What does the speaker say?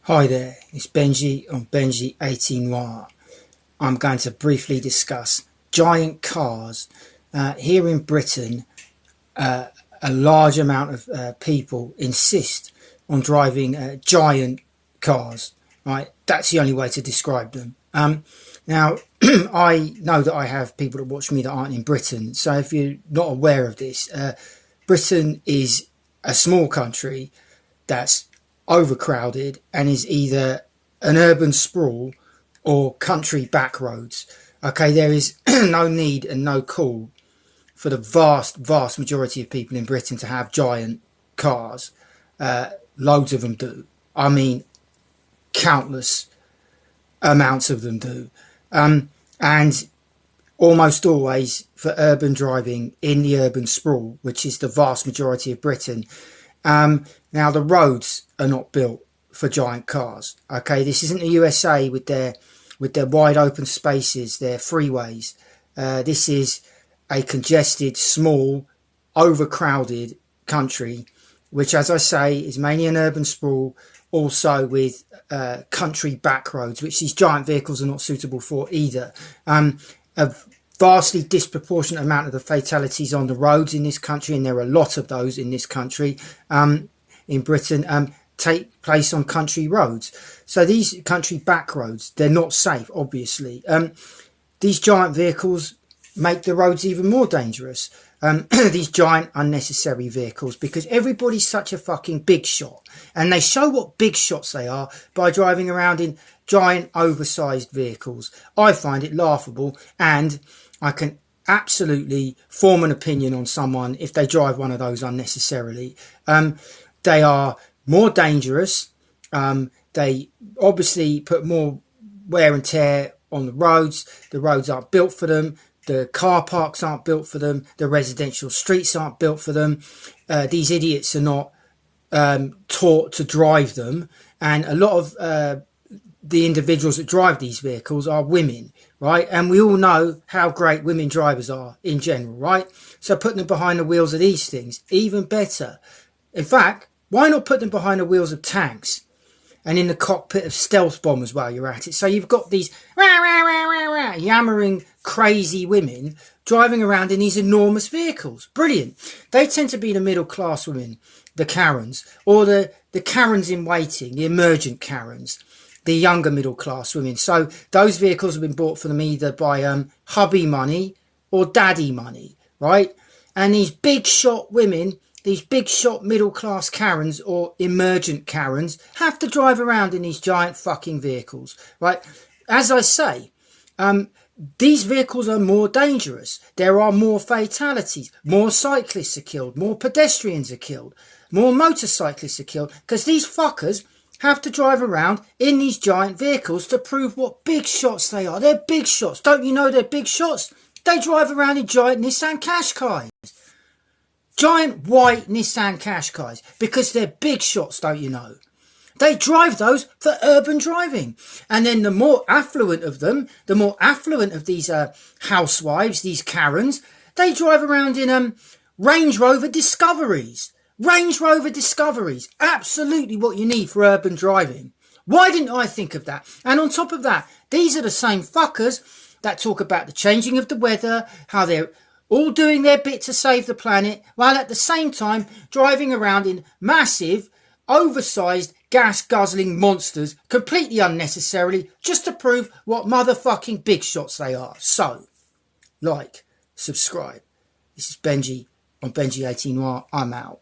Hi there, it's Benji on Benji 18 Noir. I'm going to briefly discuss giant cars. Here in Britain, a large amount of people insist on driving giant cars. Right, that's the only way to describe them. Now, I know that I have people that watch me that aren't in Britain, so if you're not aware of this, Britain is a small country that's overcrowded and is either an urban sprawl or country back roads. Okay, there is no need and no call for the vast majority of people in Britain to have giant cars. Loads of them do. I mean, countless amounts of them do. And almost always for urban driving in the urban sprawl, which is the vast majority of Britain. Now, the roads are not built for giant cars. Okay, this isn't the USA with their wide open spaces, their freeways. This is a congested, small, overcrowded country, which, as I say, is mainly an urban sprawl, also with country back roads, which these giant vehicles are not suitable for either. A vastly disproportionate amount of the fatalities on the roads in this country, and there are a lot of those in this country, in Britain, take place on country roads. So these country back roads, they're not safe, obviously. These giant vehicles make the roads even more dangerous. These giant unnecessary vehicles, because everybody's such a fucking big shot, and they show what big shots they are by driving around in giant oversized vehicles. I find it laughable, and I can absolutely form an opinion on someone if they drive one of those unnecessarily. They are more dangerous. They obviously put more wear and tear on the roads. The roads aren't built for them. The car parks aren't built for them. The residential streets aren't built for them. These idiots are not taught to drive them. And a lot of the individuals that drive these vehicles are women, right? And we all know how great women drivers are in general, right? So putting them behind the wheels of these things, even better. In fact, why not put them behind the wheels of tanks and in the cockpit of stealth bombers while you're at it? So you've got these yammering crazy women driving around in these enormous vehicles. Brilliant. They tend to be the middle class women, the Karens, or the Karens in waiting, the emergent Karens, the younger middle class women. So those vehicles have been bought for them either by hubby money or daddy money, right? And these big shot women, these big shot middle class Karens or emergent Karens, have to drive around in these giant fucking vehicles, right? As I say, these vehicles are more dangerous. There are more fatalities. More cyclists are killed. More pedestrians are killed. More motorcyclists are killed, because these fuckers have to drive around in these giant vehicles to prove what big shots they are. They're big shots. Don't you know they're big shots? They drive around in giant Nissan Qashqais. Giant white Nissan Qashqais, because they're big shots, don't you know? They drive those for urban driving. And then the more affluent of them, the more affluent of these housewives, these Karens, they drive around in Range Rover Discoveries. Range Rover Discoveries, absolutely what you need for urban driving. Why didn't I think of that? And on top of that, these are the same fuckers that talk about the changing of the weather, how they're all doing their bit to save the planet, while at the same time driving around in massive, oversized, gas-guzzling monsters completely unnecessarily, just to prove what motherfucking big shots they are. So, like, subscribe. This is Benji on Benji 18 Noir. I'm out.